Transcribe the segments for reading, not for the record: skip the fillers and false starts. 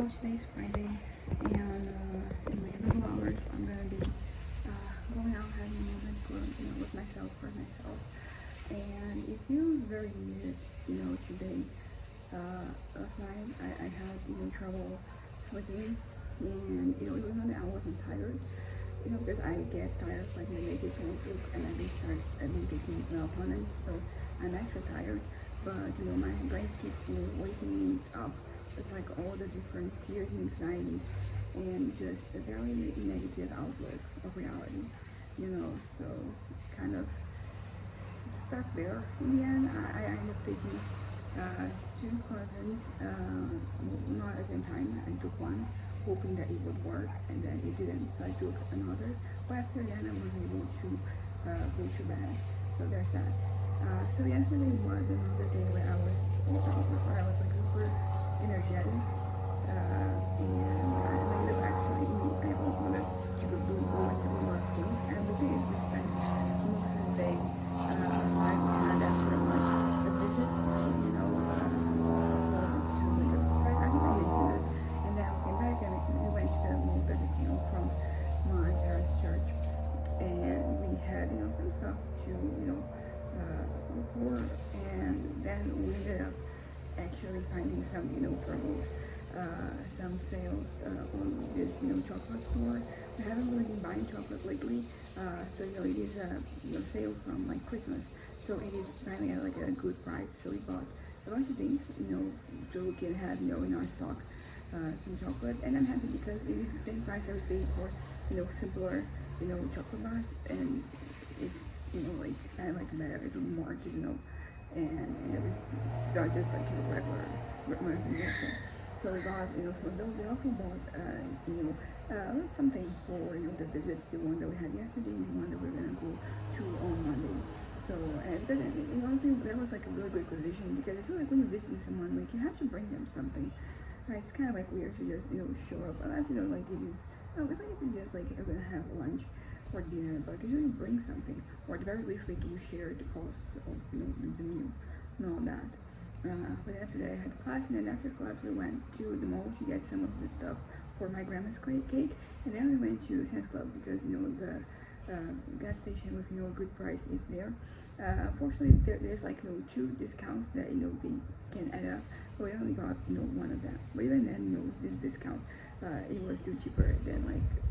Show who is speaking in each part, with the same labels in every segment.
Speaker 1: today's Friday, and in like a couple hours, I'm gonna be going out having a moment with myself, for myself, and it feels very needed, today. Last night I had trouble sleeping, and it was not that I wasn't tired, because I get tired like my medication I took, and I've been taking melatonin, so I'm extra tired. But my brain keeps waking me up with like all the different fears and anxieties, and just a very negative outlook of reality. So kind of stuck there. In the end, I ended up taking two classes, not at the same time. I took one, hoping that it would work, and then it didn't, so I took another. But after that, I was able to go to bed. So there's that. So yesterday was another day where I was like super energetic, and I ended up actually I wanted to go do more things, and we did. We spent most of the day outside. We had after lunch a visit, to like I think I mentioned this, and then we came back and we went to the mall visit, from my parents' church, and we had some stuff to before, and then we ended up actually finding some promos, some sales on this chocolate store. I haven't really been buying chocolate lately, so it is a sale from like Christmas, so it is finally at like a good price. So we bought a bunch of things, so we can have in our stock some chocolate, and I'm happy because it is the same price I was paying for simpler chocolate bars, and it's like I like better, it's a little more artisanal, and it was not just like regular thing. So we got so those. We also bought something for the visits, the one that we had yesterday and the one that we're gonna go to on Monday. So and because honestly that was like a really good acquisition, because I feel like when you're visiting someone, like you have to bring them something, right? It's kind of like weird to just show up unless like it is. It's like if you just like are gonna have lunch or dinner, but usually bring something, or at the very least like you share the cost of the meal and all that. But then today I had class, and then after class we went to the mall to get some of the stuff for my grandma's cake, and then we went to Sam's Club because the gas station with a good price is there. Unfortunately, there's like two discounts that they can add up, but we only got one of them. But even then, this discount, it was still cheaper than like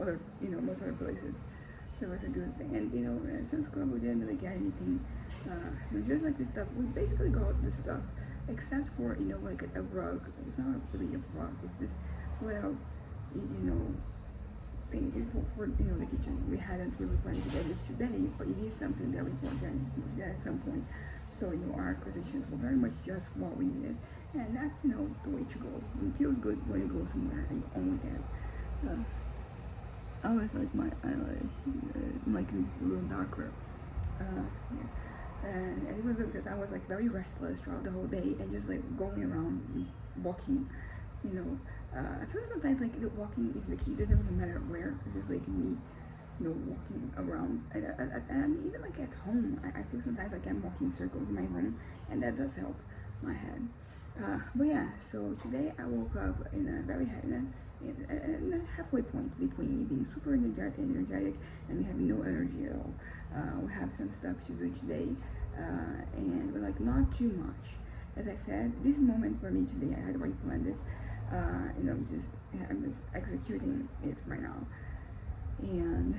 Speaker 1: other most other places, so it was a good thing. And since Club we didn't really get anything, just like this stuff. We basically got the stuff except for like a rug. It's not really a rug, it's this little thing for the kitchen. We hadn't really planned to get this today, but it is something that we want to get at some point. So our acquisitions were very much just what we needed, and that's the way to go. It feels good when you go somewhere and you only get I always like my eyelash, like it's a little darker. And it was good because I was like very restless throughout the whole day, and just like going around, walking. I feel sometimes like walking is the key. It doesn't really matter where. It's just like me, walking around. And even like at home, I feel sometimes like I'm walking in circles in my room, and that does help my head. But yeah, so today I woke up in a very in a halfway point between me being super energetic and me having no energy at all. We have some stuff to do today, but like not too much. As I said, this moment for me today, I had already planned this. I'm just executing it right now, and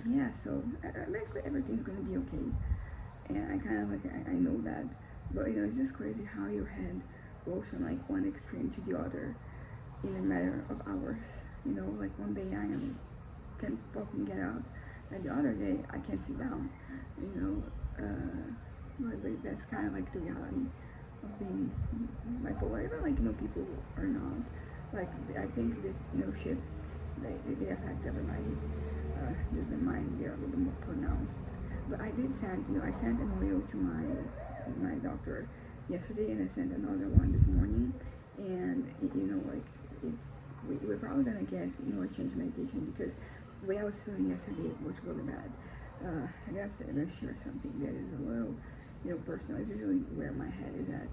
Speaker 1: yeah. So basically everything's gonna be okay, and I kind of like I know that, but it's just crazy how your head goes from like one extreme to the other in a matter of hours. Like one day I can fucking get up, and the other day I can't sit down. But that's kind of like the reality of being bipolar. Even like people are not. Like I think this shifts. They affect everybody. Just in mine, they're a little bit more pronounced. But I did send I sent an audio to my doctor yesterday, and I sent another one this morning, and like we're probably gonna get a change medication, because the way I was feeling yesterday was really bad. I gotta say, I'm gonna share something that is a little personal. It's usually where my head is at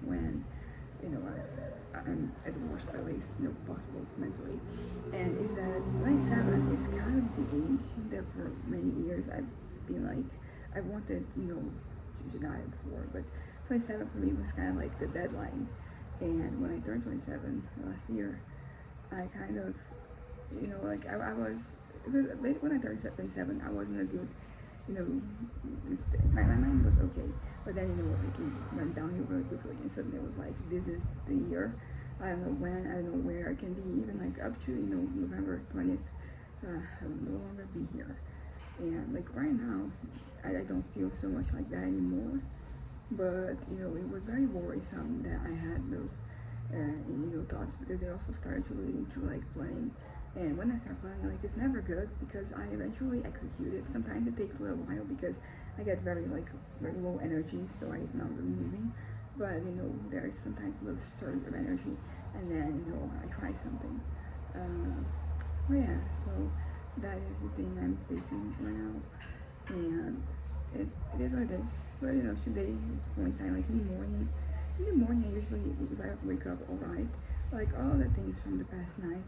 Speaker 1: when I'm at the worst place, possible mentally. And is that 27 is kind of the age that for many years I've been like, I wanted, to die before, but 27 for me was kind of like the deadline. And when I turned 27 last year, I kind of, like I was, because when I turned 27, I wasn't a good, my mind was okay. But then, like it went downhill really quickly. And suddenly it was like, this is the year. I don't know when, I don't know where. I can be even like up to, November 20th. I will no longer be here. And like right now, I don't feel so much like that anymore. But, it was very worrisome that I had those, thoughts, because they also started to lead into like planning. And when I start planning, like it's never good because I eventually execute it. Sometimes it takes a little while because I get very low energy, so I'm not really moving. But there is sometimes a little surge of energy, and then I try something. But yeah, so that is the thing I'm facing right now, and it is what it is. But today is point time, like in the morning. In the morning, I usually, if I wake up alright, like all the things from the past night,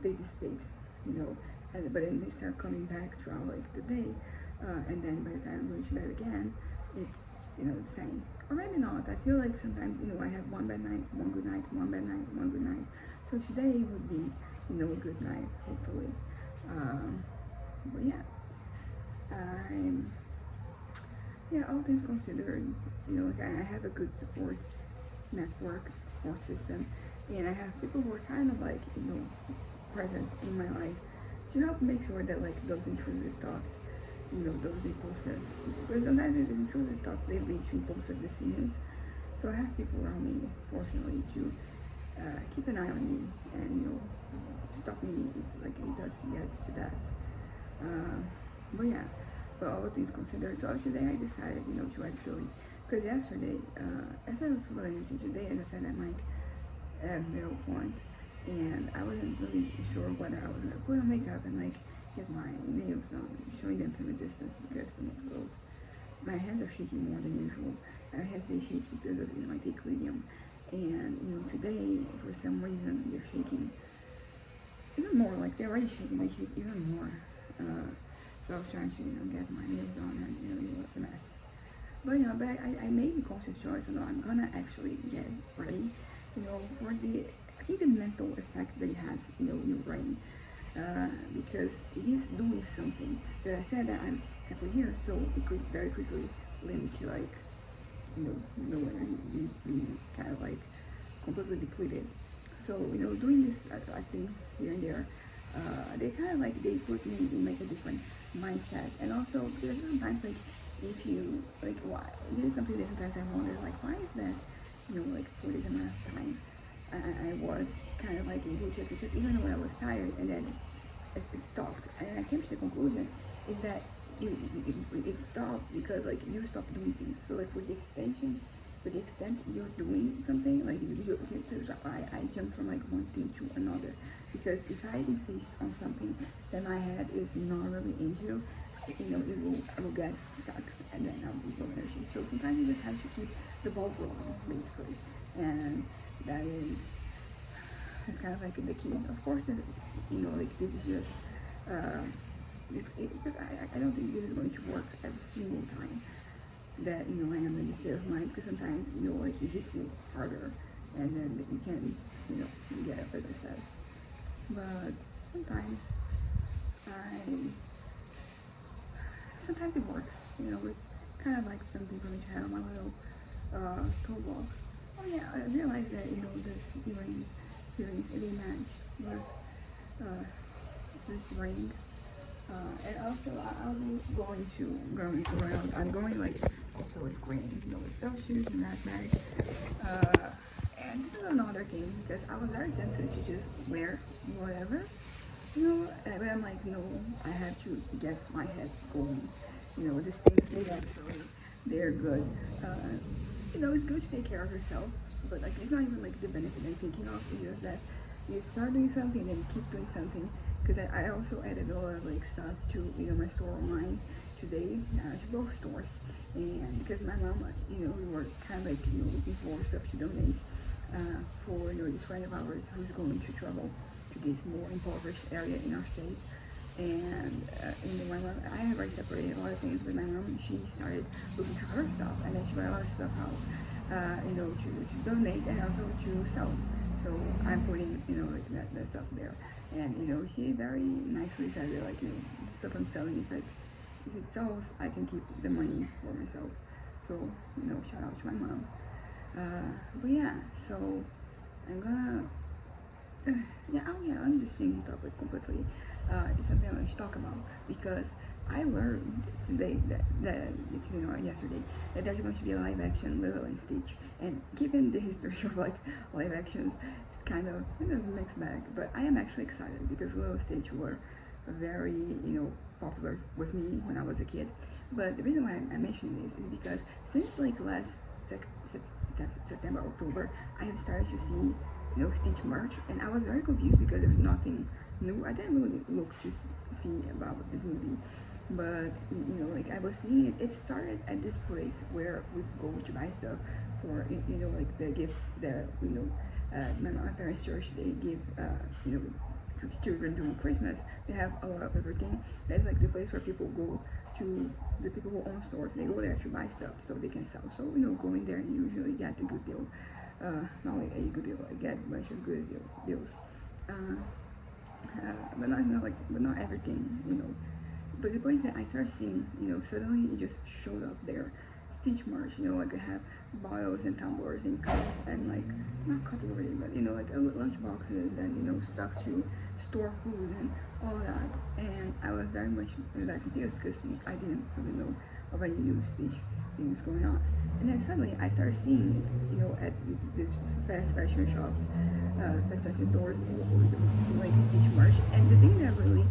Speaker 1: they dissipate, but then they start coming back throughout like the day, and then by the time I'm going to bed again, it's the same. Or maybe not. I feel like sometimes I have one bad night, one good night, one bad night, one good night. So today would be a good night, hopefully. But yeah, all things considered, like I have a good support network or system, and I have people who are kind of like present in my life to help make sure that like those intrusive thoughts, those impulsive, because sometimes these intrusive thoughts, they lead to impulsive decisions. So I have people around me, fortunately, to keep an eye on me and stop me if like it does get to that. But yeah, but all things considered, so today I decided to actually, because yesterday, as I was going into today, as I said, I'm like at a middle point, and I wasn't really sure whether I was gonna put on makeup and like get my nails on, showing them from a distance, because for those, my hands are shaking more than usual. My hands, they shake because of I take lithium, and today for some reason they're shaking even more. Like they're already shaking, they shake even more. So I was trying to get my nails on, and it was a mess. But but I made the conscious choice, so I'm gonna actually get ready, for the, I think, the mental effect that it has, in your brain, because it is doing something. That I said that I'm halfway here, so it could very quickly lead to like, energy, be kind of like completely depleted. So doing these things here and there, they kind of like, they put me in like a different mindset. And also because sometimes like, if you like, why, this is something that sometimes I wonder, like why is that like for this amount of time I was kind of like able to execute even though I was tired, and then it stopped, and I came to the conclusion is that it stops because like you stop doing things. So like for the extent you're doing something, like I jump from like one thing to another, because if I insist on something that my head is not really into, I will get stuck, and then I'll be low energy. So sometimes you just have to keep the ball rolling, basically, and that's kind of like the key. Of course, that like this is just because I don't think this is going to work every single time that I am in this state of mind, because sometimes like it hits you harder, and then you can get up, as I said. But sometimes sometimes it works. It's kind of like something for me to have on my little toolbox. Oh yeah, I realized that this feelings they match with this ring. And also I'll be going around. I'm going like also with green, with those shoes and that bag. And this is another thing, because I was very tempted to just wear whatever, but I'm like, no, I have to get my head going. These things, they're good. It's good to take care of yourself, but like it's not even like the benefit I'm thinking of. It's just that you start doing something and then you keep doing something. Because I also added a lot of like stuff to my store online today, to both stores, and because my mom, we were kind of like looking for stuff to donate. for this friend of ours who's going to travel to this more impoverished area in our state. And my mom, I have already separated a lot of things with my mom. She started looking for her stuff, and then she brought a lot of stuff out, to donate and also to sell. So I'm putting, like that stuff there. And, she very nicely said that, like, the stuff I'm selling, if it sells, I can keep the money for myself. So, shout out to my mom. But yeah, so I'm gonna, let me just change the topic completely. It's something I want to talk about because I learned today yesterday, that there's going to be a live action Lilo and Stitch. And given the history of like live actions, it's kind of a mixed bag. But I am actually excited because Lilo and Stitch were very popular with me when I was a kid. But the reason why I'm mentioning this is because since like last September, October, I have started to see Stitch merch, and I was very confused because there was nothing new. I didn't really look to see about this movie, but like I was seeing it. It started at this place where we go to buy stuff for like the gifts that my parents' church, they give children during Christmas. They have a lot of everything. That's like the place where people go to, the people who own stores. They go there to buy stuff so they can sell. So going there, you usually get a good deal. Not like a good deal, I get a bunch of good deals. But not everything, But the place that I started seeing, suddenly it just showed up there. Stitch merch, like I have bottles and tumblers and cups and like, not cutlery, but like lunch boxes and stuff to store food and all that. And I was very confused because I didn't really know of any new Stitch things going on. And then suddenly I started seeing it, at this fast fashion shops, fast fashion stores, like Stitch merch. And the thing that really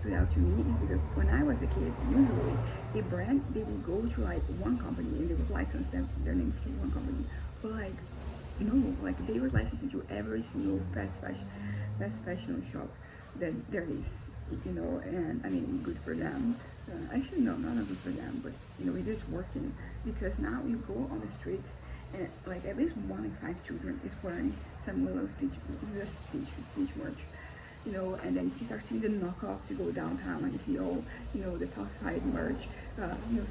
Speaker 1: stood out to me is because when I was a kid, usually a brand, they would go to like one company and they would license their names to one company. But like, no, like they were licensed to every single fast fashion shop that there is, and I mean, good for them. Actually, no, not good for them, but it is working because now you go on the streets and like at least 1 in 5 children is wearing some little Stitch merch. And then you start seeing the knockoffs. You go downtown and you see all, the falsified merch.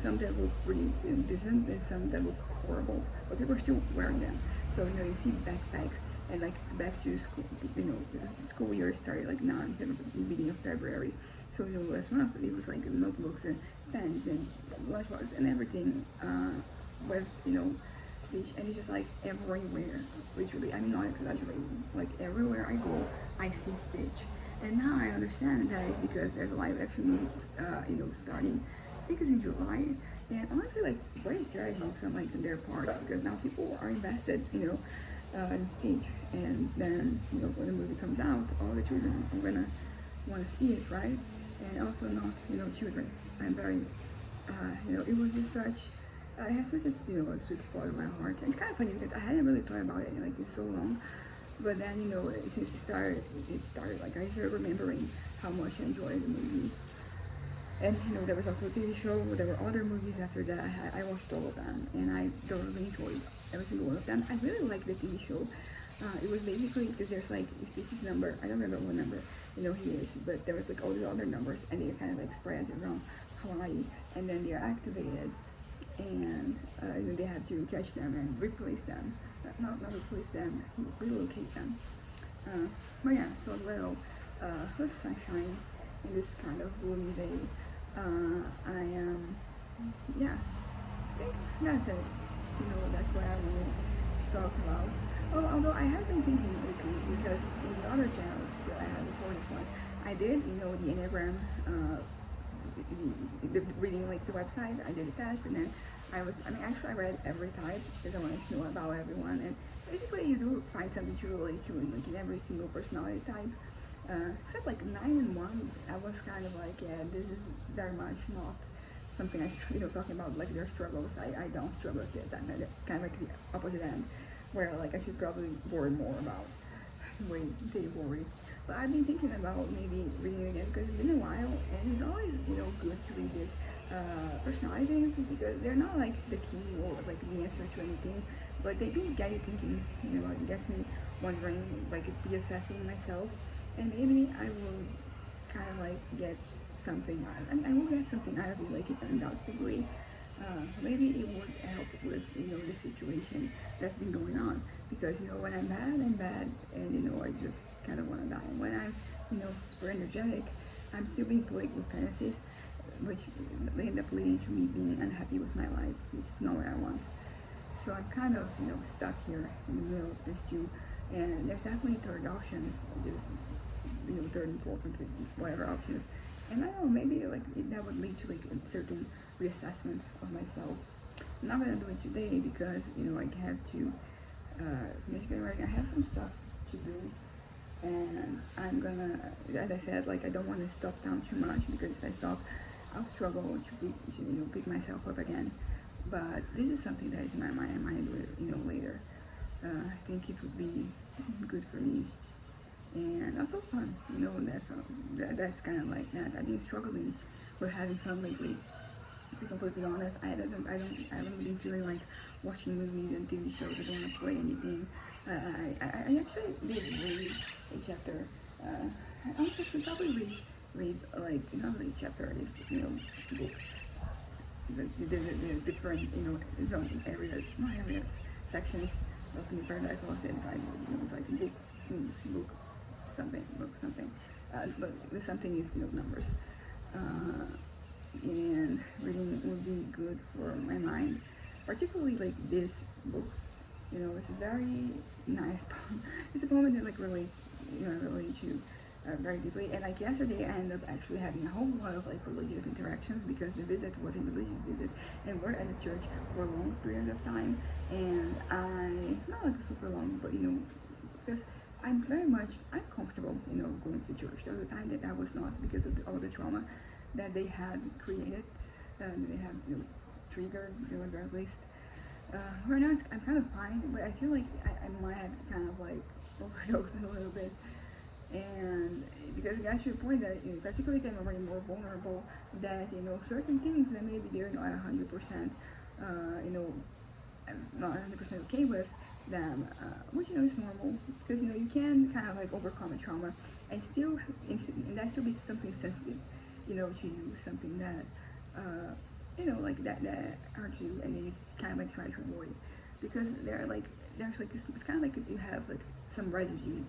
Speaker 1: Some that look pretty decent and some that look horrible, but people are still wearing them. So you see backpacks and like back to school. The school year started like now in the beginning of February. So last month it was like notebooks and pens and lunchboxes and everything with Stitch, and it's just like everywhere, literally. I'm not exaggerating. Like everywhere I go, I see Stitch, and now I understand that it's because there's a live action movie, starting. I think it's in July, and honestly, like, great strategy from like their part because now people are invested, in Stitch, and then when the movie comes out, all the children are gonna want to see it, right? And also not children. I'm very, it was just such. It has such a a sweet spot in my heart. And it's kind of funny because I hadn't really thought about it in so long, but then since it started like I started remembering how much I enjoyed the movie. And there was also a TV show. There were other movies after that. I watched all of them, and I thoroughly enjoyed every single one of them. I really liked the TV show. It was basically because there's like Stitch's number. I don't remember what number he is, but there was like all these other numbers, and they kind of like spread around Hawaii, and then they're activated. And they have to catch them and replace them. Not replace them, relocate them. But yeah, so Lil was sunshine in this kind of gloomy day. I think that's it. That's what I want to talk about. Oh, although I have been thinking lately because in the other channels that I had before this one, I did, the Enneagram. Reading like the website, I did a test, and then I read every type because I wanted to know about everyone, and basically you do find something to relate to in every single personality type, except like 9 and 1. I was kind of like, yeah, this is very much not something I talking about like their struggles. I don't struggle with this. I'm kind of like the opposite end, where like I should probably worry more about the way they worry. But I've been thinking about maybe reading it again because it's been a while, and it's always good to read this personality things because they're not like the key or like the answer to anything, but they do get you thinking. It gets me wondering, like reassessing myself, and maybe I will kind of like get something. I will get something out of it, like undoubtedly. Maybe it would help with the situation that's been going on, because when I'm bad, and I just kind of want to die. When I'm super energetic, I'm still being plagued with fantasies, which end up leading to me being unhappy with my life. It's not what I want. So I'm kind of stuck here in the middle of this two, and there's definitely third options, just third and fourth and fifth, whatever options. And I don't know, maybe like that would lead to like a certain reassessment of myself. I'm not gonna do it today because I have to finish getting ready. I have some stuff to do, and I'm gonna, as I said, like I don't want to stop down too much, because if I stop, I'll struggle to pick myself up again. But this is something that is in my mind. I might do it later. I think it would be good for me, and also fun. That's kind of like that. I've been struggling with having fun lately. To be completely honest, I haven't been feeling like watching movies and TV shows. I don't want to play anything. I actually did read a chapter. I also should probably read like not read chapter, is book. The different zone areas, not areas, sections of the Paradise Lost and it's like book something. But the something is numbers. And reading would be good for my mind, particularly like this book. It's a very nice poem. It's a poem that like relates to very deeply. And like yesterday, I ended up actually having a whole lot of like religious interactions, because the visit was a religious visit, and we're at the church for a long period of time. And not like super long, but because I'm very much uncomfortable, going to church. There was a time that I was not, because of all the trauma that they had created, they have triggered, at least. Right now, I'm kind of fine, but I feel like I might have kind of like overdosed a little bit. And because it got to a point that, particularly when I'm already more vulnerable, that, certain things that maybe they're not 100%, not 100% okay with them, which, is normal, because, you can kind of like overcome a trauma and still, and that still be something sensitive, to you, something that, like that hurts you, and then you kind of like try to avoid, because there's like, it's kind of like if you have like some residue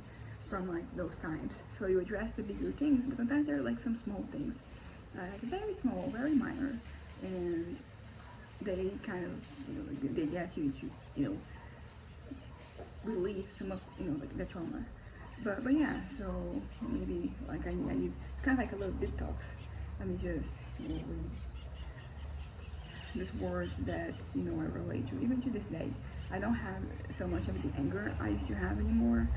Speaker 1: from like those times. So you address the bigger things, but sometimes there are like some small things, like very small, very minor, and they kind of, they get you to, release some of, like the trauma. But yeah, so maybe like I need, it's kind of like a little detox. Let me just, read these words that, I relate to, even to this day. I don't have so much of the anger I used to have anymore,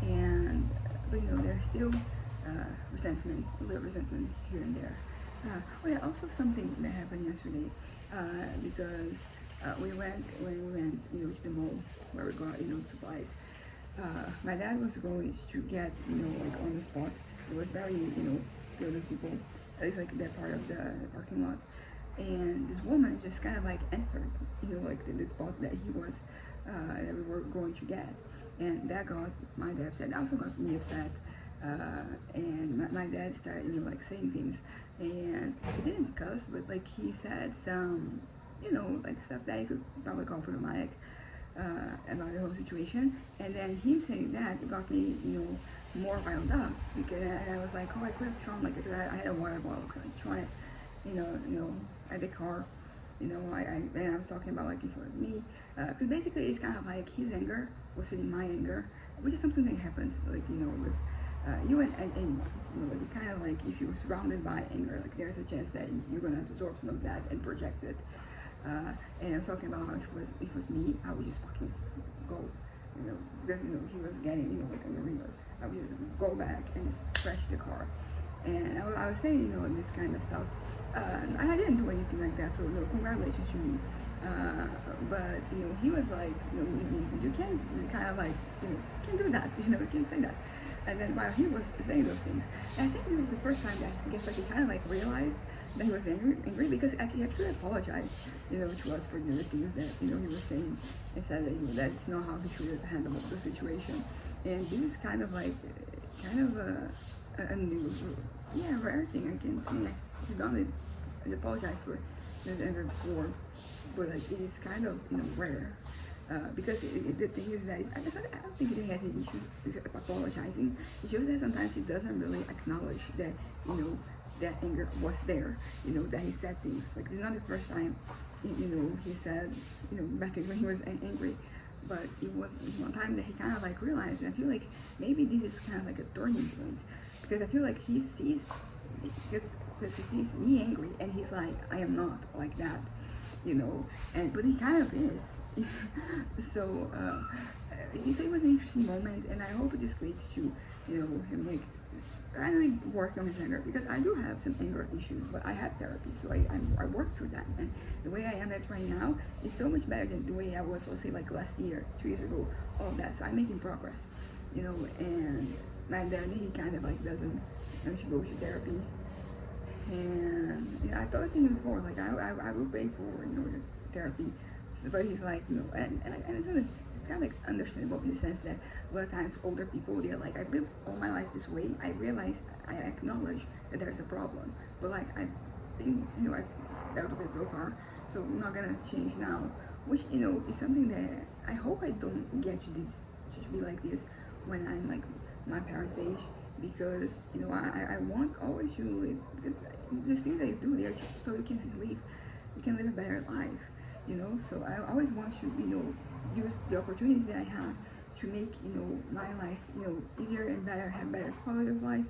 Speaker 1: but there's still resentment, a little resentment here and there. Yeah, also something that happened yesterday, because when we went, to the mall where we got, supplies. My dad was going to get, like on the spot. It was very, filled with people, at least like that part of the parking lot. And this woman just kind of like entered, like the spot that he was, that we were going to get. And that got my dad upset. That also got me upset. And my dad started, like saying things. And he didn't cuss, but like he said some, like stuff that he could probably call problematic about the whole situation. And then him saying that got me, more riled up, because and I was like, oh, I could have thrown, like, I had a water bottle, could have thrown it, at the car. And I was talking about like if it was me, because basically it's kind of like his anger was feeding my anger, which is something that happens like with you and anyone. Like kind of like if you're surrounded by anger, like there's a chance that you're gonna absorb some of that and project it. And I was talking about how if it was me, I would just fucking go, because he was getting like on the river. I would just go back and just crash the car. And I was saying, this kind of stuff. I didn't do anything like that, so, congratulations to me. But, he was like, you can't kind of like, can't do that, you can't say that. And then while he was saying those things, and I think it was the first time that I guess like he kind of like realized that he was angry because he actually apologized, to us for the things that, he was saying, and said that, that's not how he should handle the situation. And this is kind of like, a new, rare thing. I can think she's done it and apologized for his anger before, but like it is kind of, rare. Because the thing is that I don't think he has any issue with apologizing. It's just that sometimes he doesn't really acknowledge that, that anger was there, that he said things. Like, it's not the first time, he said, back when he was angry. But it was one time that he kind of like realized, and I feel like maybe this is kind of like a turning point. Because I feel like he sees, because he sees me angry, and he's like, I am not like that. But he kind of is. So it was an interesting moment, and I hope this leads to, him like finally work on his anger, because I do have some anger issues, but I have therapy, so I work through that, and the way I am at right now is so much better than the way I was, let's say, like last year, 2 years ago, all of that. So I'm making progress, and my dad, he kind of like doesn't go to therapy. And I told him before, like I will pay for therapy, but he's like no, and it's kind of like understandable in the sense that a lot of times older people, they're like, I've lived all my life this way. I realize, I acknowledge that there's a problem, but like I've been, I've dealt with it so far, so I'm not gonna change now. Which is something that I hope I don't get to be like this when I'm like my parents' age. Because I want always to live, because the things that you do there just so you can live a better life, so I always want to use the opportunities that I have to make my life easier and better, have better quality of life,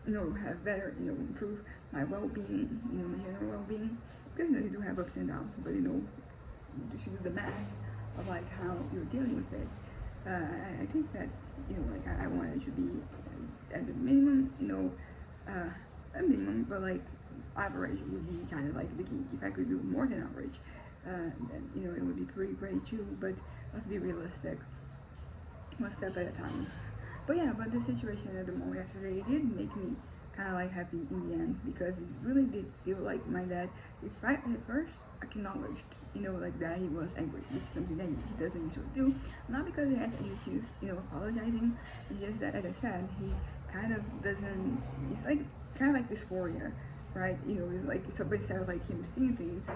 Speaker 1: have better improve my well-being, my general well-being, because you do have ups and downs, but you should do the math of like how you're dealing with it. I think that like I wanted to be at the minimum, a minimum, but like average would be kind of like the key. If I could do more than average, then it would be pretty great too. But let's be realistic, one step at a time. But the situation at the mall yesterday, it did make me kind of like happy in the end, because it really did feel like my dad, if I at first acknowledged, like that he was angry, which is something that he doesn't usually do. Not because he has any issues, apologizing. It's just that, as I said, he kind of doesn't. It's like kind of like dysphoria, right? It's like somebody said, like him seeing things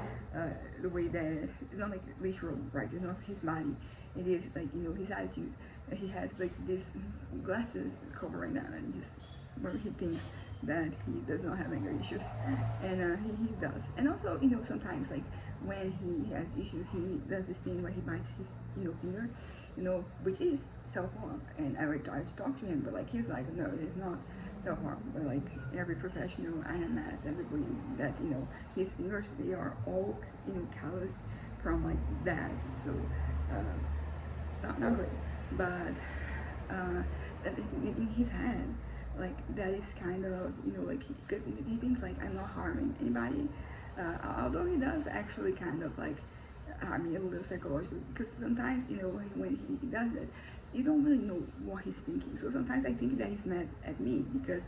Speaker 1: the way that it's not like literal, right? It's not his body. It is like his attitude. He has like these glasses covering that, and just where he thinks that he does not have anger issues, and he does. And also, sometimes like when he has issues, he does this thing where he bites his finger, which is self-harm. And I would try to talk to him, but like he's like, no, it's not self-harm. But like every professional I am at, everybody that his fingers, they are all calloused from like that. So not great, but in his head, like that is kind of like because he thinks like I'm not harming anybody, although he does actually kind of like harm me a little psychologically, because sometimes when he does it, you don't really know what he's thinking. So sometimes I think that he's mad at me because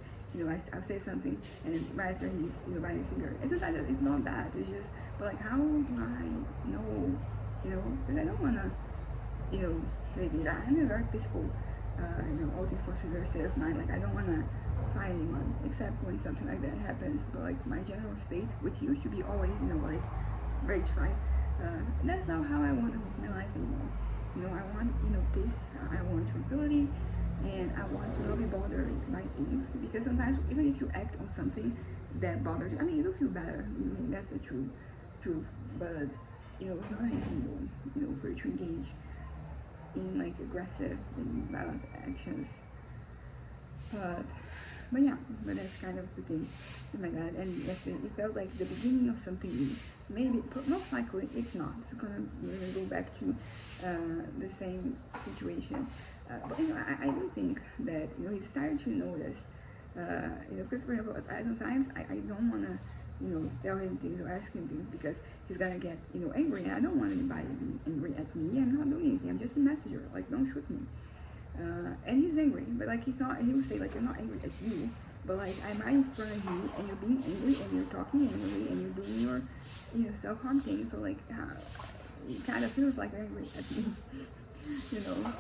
Speaker 1: I'll say something, and then right after he's biting his finger, and sometimes it's not that, it's just, but like how do I know, because I don't want to say that I'm a very peaceful, all things considered state of mind. Like I don't want to fight anyone except when something like that happens. But like my general state, which used to be always like rage fight, that's not how I want to live my life anymore. I want peace, I want tranquility, and I want to not be bothered by things, because sometimes even if you act on something that bothers you, I mean you do feel better. I mean that's the truth, but it's not ideal for you to engage in like aggressive and violent actions. But that's kind of the thing with my dad. And yesterday it felt like the beginning of something new. Maybe, but most likely it's not. It's gonna really go back to the same situation. But I do think that he started to notice. Because for example, sometimes I don't wanna tell him things or ask him things, because he's gonna get angry, and I don't want anybody to be angry at me. I'm not doing anything. I'm just a messenger. Like, don't shoot me. And he's angry, but like he's not. He will say like, I'm not angry at you. But like I'm right in front of you and you're being angry and you're talking angrily and you're doing your, self-harm thing. So like, it kind of feels like angry at me, you know.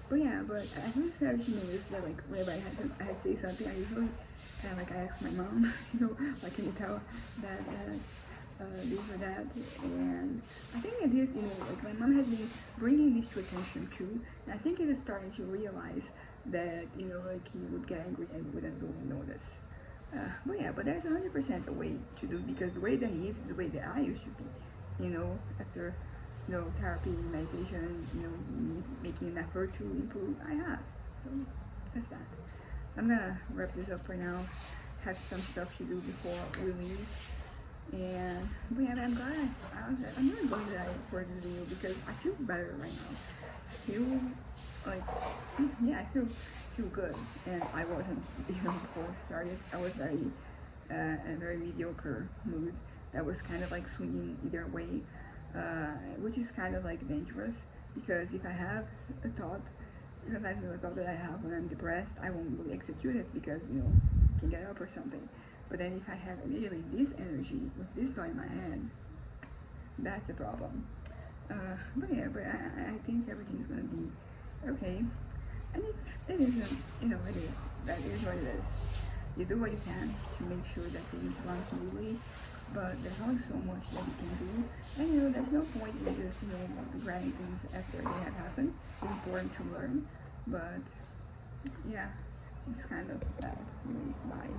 Speaker 1: But yeah, but I think that she noticed that like whenever I had to say something, I usually like I ask my mom, like can you tell that this or that, and I think it is, like my mom has been bringing this to attention too, and I think it is starting to realize that, like he would get angry and wouldn't really notice. But yeah, but there's 100% a way to do, because the way that he is the way that I used to be, after, therapy, meditation, me making an effort to improve, I have. So that's that. I'm gonna wrap this up right now, have some stuff to do before we leave. And but yeah, I'm glad I'm really glad that I recorded this video because I feel better right now. I feel like, yeah, I feel good, and I wasn't, before it started. I was very in a very mediocre mood that was kind of like swinging either way, which is kind of like dangerous, because if I have a thought, sometimes the thought that I have when I'm depressed, I won't really execute it because I can get up or something. But then if I have immediately this energy with this thought in my head, that's a problem. But yeah, but I think everything's gonna be okay. And if it isn't, it is. That is what it is. You do what you can to make sure that things run smoothly, but there's only so much that you can do. And there's no point in just, regretting things after they have happened. It's important to learn, but yeah, it's kind of that. Anyways, bye.